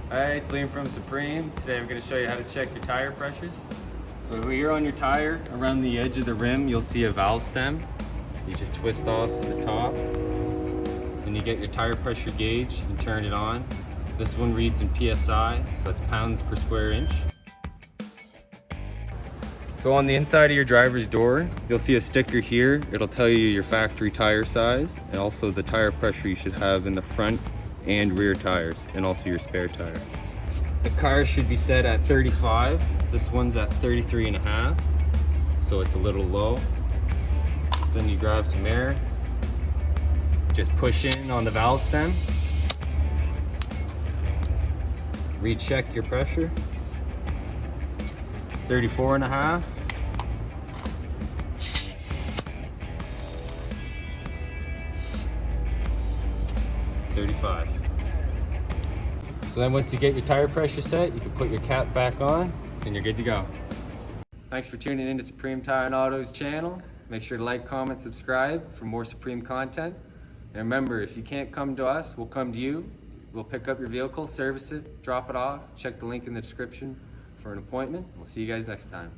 Alright, it's Liam from Supreme. Today I'm going to show you how to check your tire pressures. So here on your tire, around the edge of the rim, you'll see a valve stem. You just twist off the top, and you get your tire pressure gauge and turn it on. This one reads in PSI, so that's pounds per square inch. So on the inside of your driver's door, you'll see a sticker here. It'll tell you your factory tire size and also the tire pressure you should have in the front and rear tires, and also your spare tire. The car should be set at 35. This one's at 33.5, so it's a little low. So then you grab some air, just push in on the valve stem, recheck your pressure, 34.5. So then once you get your tire pressure set, you can put your cap back on and you're good to go. Thanks for tuning in to Supreme Tire and Auto's channel. Make sure to like, comment, subscribe for more Supreme content. And remember, if you can't come to us, we'll come to you. We'll pick up your vehicle, service it, drop it off. Check the link in the description for an appointment. We'll see you guys next time.